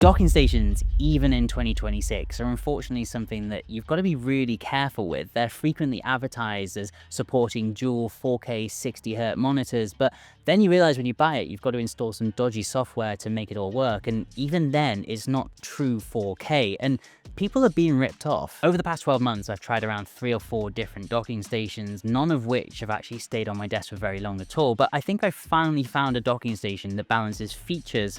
Docking stations, even in 2026, are unfortunately something that you've got to be really careful with. They're frequently advertised as supporting dual 4K 60Hz monitors, but then you realize when you buy it, you've got to install some dodgy software to make it all work, and even then, it's not true 4K, and people are being ripped off. Over the past 12 months, I've tried around 3 or 4 different docking stations, none of which have actually stayed on my desk for very long at all, but I think I've finally found a docking station that balances features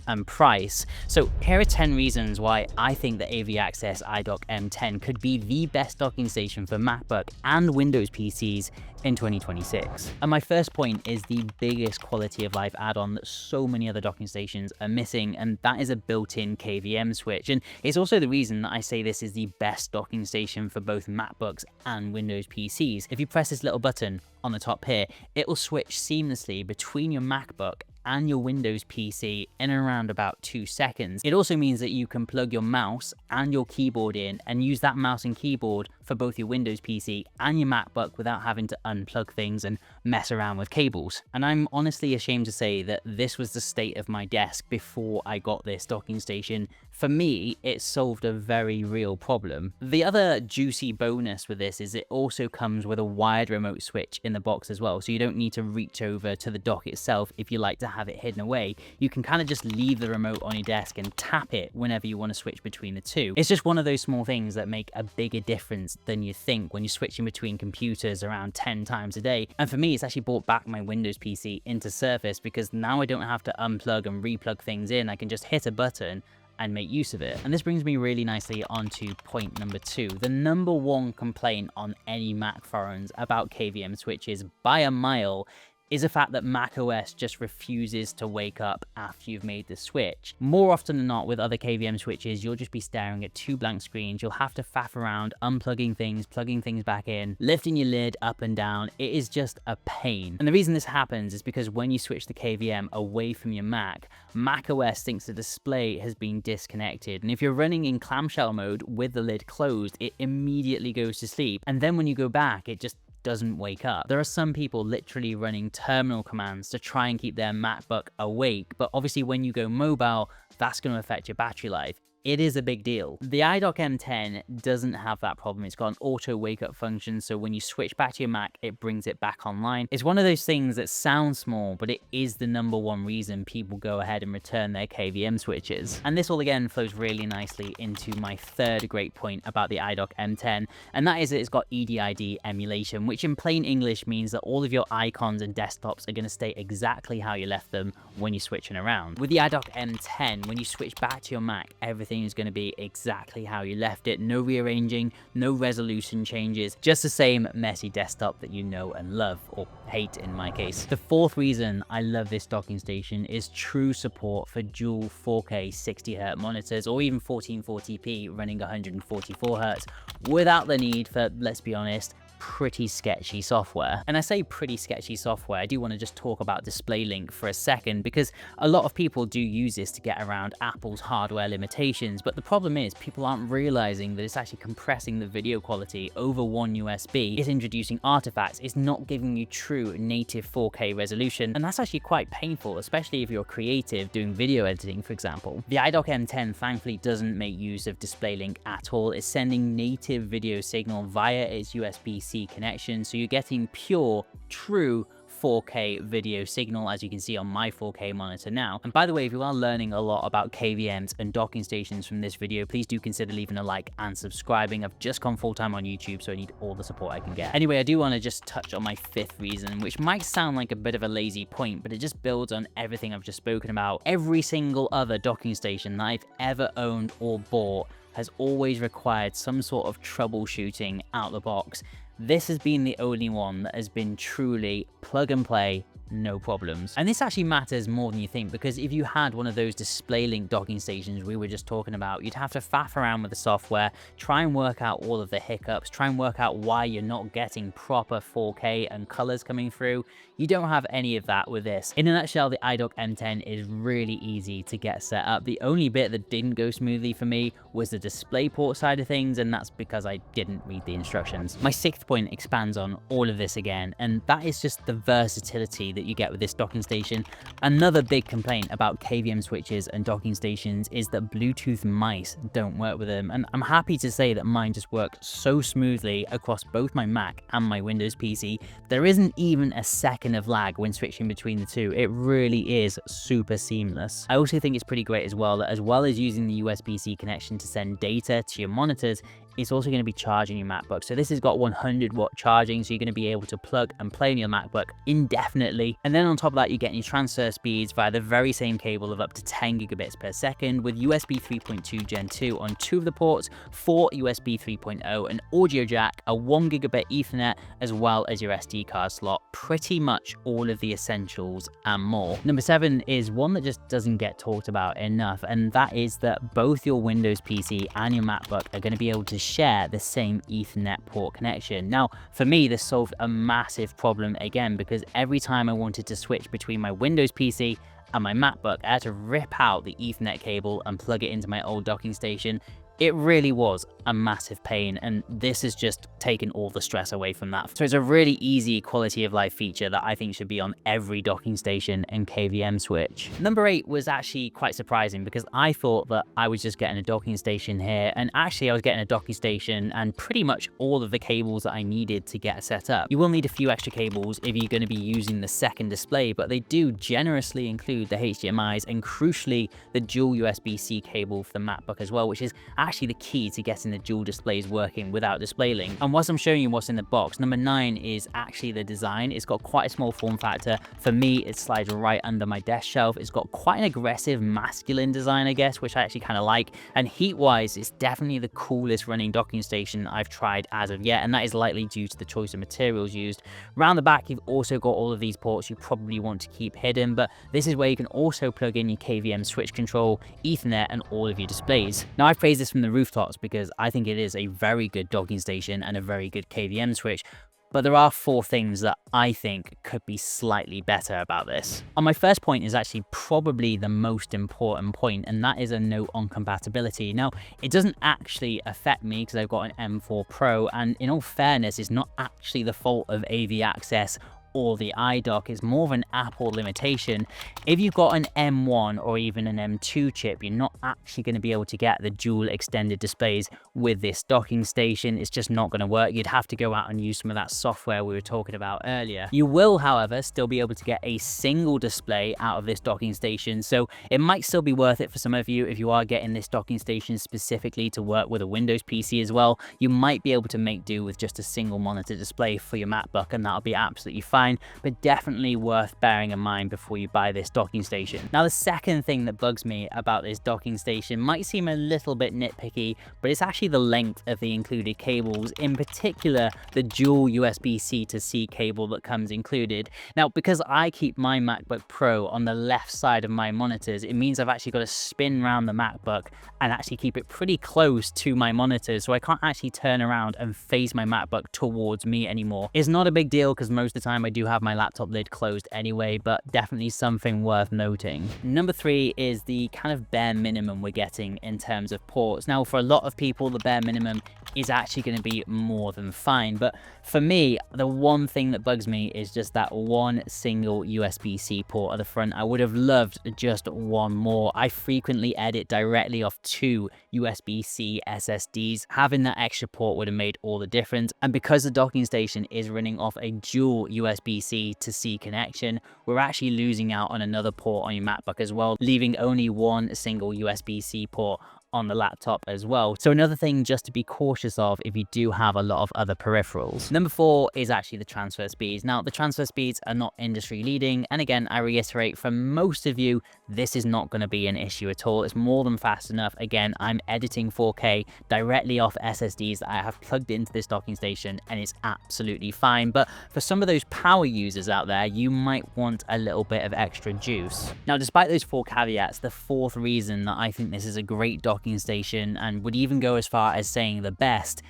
and price. So here are 10 reasons why I think the AV Access iDock M10 could be the best docking station for MacBook and Windows PCs in 2026. And my first point is the biggest quality of life add-on that so many other docking stations are missing, and that is a built-in KVM switch. And it's also the reason that I say this is the best docking station for both MacBooks and Windows PCs. If you press this little button on the top here, it will switch seamlessly between your MacBook and your Windows PC in around about 2 seconds. It also means that you can plug your mouse and your keyboard in and use that mouse and keyboard for both your Windows PC and your MacBook without having to unplug things and mess around with cables. And I'm honestly ashamed to say that this was the state of my desk before I got this docking station. For me, it solved a very real problem. The other juicy bonus with this is it also comes with a wired remote switch in the box as well, so you don't need to reach over to the dock itself if you like to have it hidden away. You can kind of just leave the remote on your desk and tap it whenever you want to switch between the two. It's just one of those small things that make a bigger difference than you think when you're switching between computers around 10 times a day. And for me, it's actually brought back my Windows PC into Surface because now I don't have to unplug and replug things in. I can just hit a button and make use of it. And this brings me really nicely onto point number 2. The number 1 complaint on any Mac forums about KVM switches by a mile is the fact that macOS just refuses to wake up after you've made the switch. More often than not with other KVM switches, you'll just be staring at 2 blank screens. You'll have to faff around, unplugging things, plugging things back in, lifting your lid up and down. It is just a pain. And the reason this happens is because when you switch the KVM away from your Mac, macOS thinks the display has been disconnected. And if you're running in clamshell mode with the lid closed, it immediately goes to sleep. And then when you go back, it just doesn't wake up. There are some people literally running terminal commands to try and keep their MacBook awake, but obviously when you go mobile, that's going to affect your battery life. It is a big deal. The iDock M10 doesn't have that problem. It's got an auto wake up function, so when you switch back to your Mac, it brings it back online. It's one of those things that sounds small, but it is the number 1 reason people go ahead and return their KVM switches. And this all again flows really nicely into my third great point about the iDock M10, and that is that it's got EDID emulation, which in plain English means that all of your icons and desktops are going to stay exactly how you left them when you're switching around. With the iDock M10, when you switch back to your Mac, everything is going to be exactly how you left it. No rearranging, no resolution changes, just the same messy desktop that you know and love, or hate in my case. The 4th reason I love this docking station is true support for dual 4K 60Hz monitors, or even 1440p running 144Hz, without the need for, let's be honest, pretty sketchy software. And I say pretty sketchy software, I do want to just talk about DisplayLink for a second, because a lot of people do use this to get around Apple's hardware limitations, but the problem is people aren't realizing that it's actually compressing the video quality over one USB. It's introducing artifacts, it's not giving you true native 4K resolution, and that's actually quite painful, especially if you're creative doing video editing, for example. The iDock M10 thankfully doesn't make use of DisplayLink at all. It's sending native video signal via its USB-C connection, so you're getting pure, true 4K video signal, as you can see on my 4K monitor now. And by the way, if you are learning a lot about KVMs and docking stations from this video, please do consider leaving a like and subscribing. I've just gone full-time on YouTube, so I need all the support I can get. Anyway, I do want to just touch on my 5th reason, which might sound like a bit of a lazy point, but it just builds on everything I've just spoken about. Every single other docking station that I've ever owned or bought has always required some sort of troubleshooting out the box. This has been the only one that has been truly plug and play, no problems. And this actually matters more than you think, because if you had one of those DisplayLink docking stations we were just talking about, you'd have to faff around with the software, try and work out all of the hiccups, try and work out why you're not getting proper 4K and colors coming through. You don't have any of that with this. In a nutshell, the iDock M10 is really easy to get set up. The only bit that didn't go smoothly for me was the DisplayPort side of things, and that's because I didn't read the instructions. My 6th point expands on all of this again, and that is just the versatility that you get with this docking station. Another big complaint about KVM switches and docking stations is that Bluetooth mice don't work with them, and I'm happy to say that mine just work so smoothly across both my Mac and my Windows PC. There isn't even a second of lag when switching between the two. It really is super seamless. I also think it's pretty great as well as using the USB-C connection to send data to your monitors, it's also going to be charging your MacBook. So this has got 100-watt charging, so you're going to be able to plug and play in your MacBook indefinitely. And then on top of that, you're getting your transfer speeds via the very same cable of up to 10 gigabits per second with USB 3.2 Gen 2 on 2 of the ports, 4 USB 3.0, an audio jack, a 1 gigabit Ethernet, as well as your SD card slot. Pretty much all of the essentials and more. Number 7 is one that just doesn't get talked about enough, and that is that both your Windows PC and your MacBook are going to be able to share the same Ethernet port connection. Now, for me, this solved a massive problem again, because every time I wanted to switch between my Windows PC and my MacBook, I had to rip out the Ethernet cable and plug it into my old docking station. It really was a massive pain, and this has just taken all the stress away from that. So it's a really easy quality of life feature that I think should be on every docking station and KVM switch. Number 8 was actually quite surprising, because I thought that I was just getting a docking station here, and actually I was getting a docking station and pretty much all of the cables that I needed to get set up. You will need a few extra cables if you're going to be using the second display, but they do generously include the HDMIs and crucially the dual USB-C cable for the MacBook as well, which is actually the key to getting the dual displays working without DisplayLink. And whilst I'm showing you what's in the box, number 9 is actually the design. It's got quite a small form factor. For me, it slides right under my desk shelf. It's got quite an aggressive masculine design, I guess, which I actually kind of like. And heat-wise, it's definitely the coolest running docking station I've tried as of yet, and that is likely due to the choice of materials used. Around the back, you've also got all of these ports you probably want to keep hidden, but this is where you can also plug in your KVM switch control, Ethernet, and all of your displays. Now, I've praised this from the rooftops because I think it is a very good docking station and a very good KVM switch, but there are 4 things that I think could be slightly better about this. And my first point is actually probably the most important point, and that is a note on compatibility. Now, it doesn't actually affect me because I've got an M4 Pro, and in all fairness, it's not actually the fault of AV Access or the iDock. Is more of an Apple limitation. If you've got an M1 or even an M2 chip, you're not actually going to be able to get the dual extended displays with this docking station. It's just not going to work. You'd have to go out and use some of that software we were talking about earlier. You will, however, still be able to get a single display out of this docking station, so it might still be worth it for some of you if you are getting this docking station specifically to work with a Windows PC as well. You might be able to make do with just a single monitor display for your MacBook, and that'll be absolutely fine, but definitely worth bearing in mind before you buy this docking station. Now, the second thing that bugs me about this docking station might seem a little bit nitpicky, but it's actually the length of the included cables, in particular the dual USB-C to C cable that comes included. Now, because I keep my MacBook Pro on the left side of my monitors, it means I've actually got to spin around the MacBook and actually keep it pretty close to my monitors, so I can't actually turn around and face my MacBook towards me anymore. It's not a big deal because most of the time I do have my laptop lid closed anyway, but definitely something worth noting. Number 3 is the kind of bare minimum we're getting in terms of ports. Now, for a lot of people, the bare minimum is actually going to be more than fine, but for me, the one thing that bugs me is just that one single USB-C port at the front. I would have loved just one more. I frequently edit directly off 2 USB-C SSDs. Having that extra port would have made all the difference, and because the docking station is running off a dual USB-C to C connection, we're actually losing out on another port on your MacBook as well, leaving only one single USB-C port on the laptop as well. So another thing just to be cautious of if you do have a lot of other peripherals. Number 4 is actually the transfer speeds. Now, the transfer speeds are not industry leading, and again, I reiterate, for most of you, this is not going to be an issue at all. It's more than fast enough. Again, I'm editing 4K directly off SSDs that I have plugged into this docking station, and it's absolutely fine. But for some of those power users out there, you might want a little bit of extra juice. Now, despite those 4 caveats, the 4th reason that I think this is a great docking station, and would even go as far as saying the best,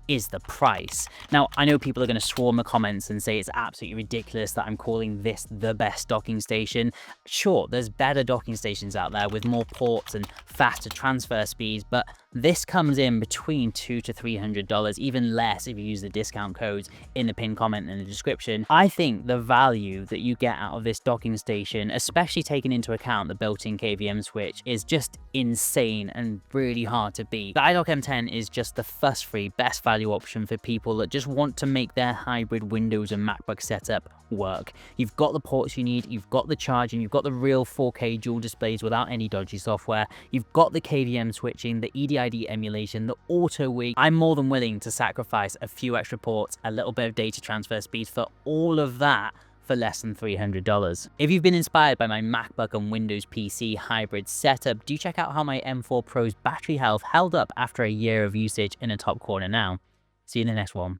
is the price. Now, I know people are going to swarm the comments and say it's absolutely ridiculous that I'm calling this the best docking station. Sure, there's better docking stations out there with more ports and faster transfer speeds, but This comes in between $200 to $300, even less if you use the discount codes in the pinned comment in the description. I think the value that you get out of this docking station, especially taking into account the built-in KVM switch, is just insane and really hard to beat. The iDock M10 is just the fuss-free best value option for people that just want to make their hybrid Windows and MacBook setup work. You've got the ports you need, you've got the charging, you've got the real 4K dual displays without any dodgy software, you've got the KVM switching, the EDID emulation, the auto wig. I'm more than willing to sacrifice a few extra ports, a little bit of data transfer speed for all of that for less than $300. If you've been inspired by my MacBook and Windows PC hybrid setup, do check out how my M4 Pro's battery health held up after a year of usage in the top corner now. See you in the next one.